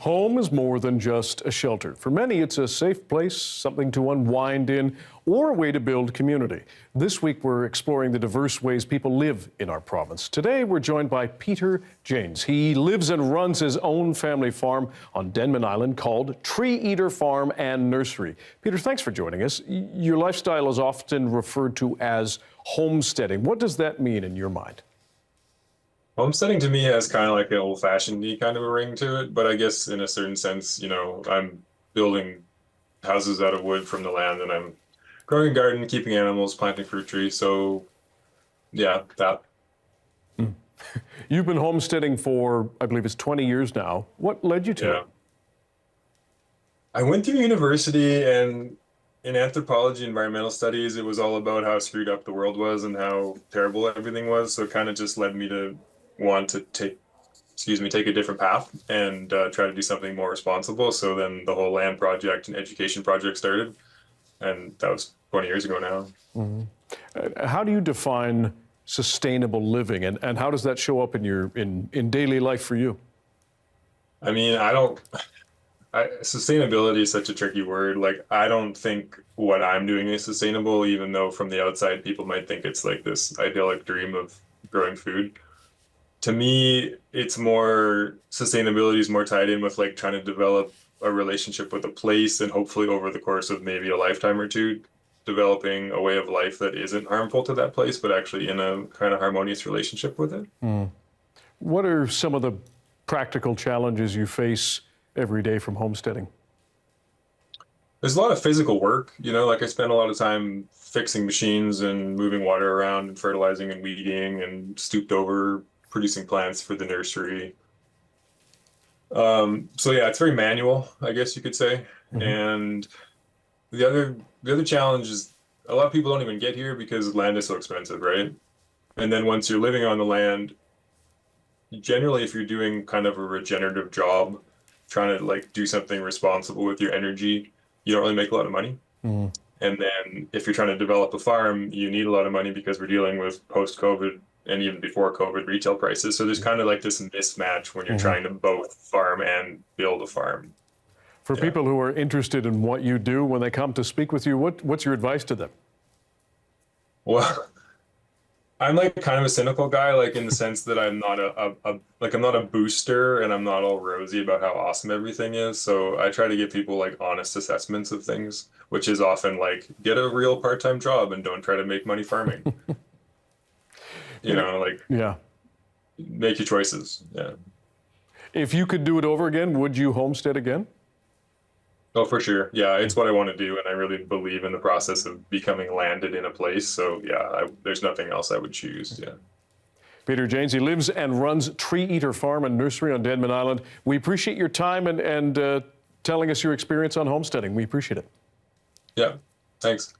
Home is more than just a shelter. For many, it's a safe place, something to unwind in, or a way to build community. This week, we're exploring the diverse ways people live in our province. Today, we're joined by Peter Janes. He lives and runs his own family farm on Denman Island called TreeEater Farm and Nursery. Peter, thanks for joining us. Your lifestyle is often referred to as homesteading. What does that mean in your mind? Homesteading to me has kind of like an old-fashioned kind of a ring to it, but I guess in a certain sense, I'm building houses out of wood from the land, and I'm growing a garden, keeping animals, planting fruit trees. So, yeah, that. You've been homesteading for, I believe it's 20 years now. What led you to it? I went through university, and in anthropology, environmental studies, it was all about how screwed up the world was and how terrible everything was. So it kind of just led me to want to take a different path and try to do something more responsible. So then the whole land project and education project started, and that was 20 years ago now. Mm-hmm. How do you define sustainable living, and how does that show up in your in daily life for you? I mean, sustainability is such a tricky word. Like, I don't think what I'm doing is sustainable, even though from the outside people might think it's like this idyllic dream of growing food. To me, it's more, sustainability is more tied in with like trying to develop a relationship with a place, and hopefully over the course of maybe a lifetime or two, developing a way of life that isn't harmful to that place, but actually in a kind of harmonious relationship with it. What are some of the practical challenges you face every day from homesteading? There's a lot of physical work, like I spend a lot of time fixing machines and moving water around and fertilizing and weeding and stooped over producing plants for the nursery. So yeah, it's very manual, I guess you could say. Mm-hmm. And the other challenge is a lot of people don't even get here because land is so expensive, right? And then once you're living on the land, generally if you're doing kind of a regenerative job, trying to like do something responsible with your energy, you don't really make a lot of money. Mm. And then if you're trying to develop a farm, you need a lot of money because we're dealing with post-COVID and even before COVID retail prices. So there's kind of like this mismatch when you're trying to both farm and build a farm. For people who are interested in what you do, when they come to speak with you, what's your advice to them? Well, I'm like kind of a cynical guy, like in the sense that I'm not I'm not a booster, and I'm not all rosy about how awesome everything is. So I try to give people like honest assessments of things, which is often like get a real part-time job and don't try to make money farming. Make your choices. Yeah. If you could do it over again, would you homestead again? Oh, for sure. Yeah, it's what I want to do, and I really believe in the process of becoming landed in a place. So yeah, there's nothing else I would choose. Yeah. Peter Janes, he lives and runs TreeEater Farm and Nursery on Denman Island. We appreciate your time and telling us your experience on homesteading. We appreciate it. Yeah, thanks.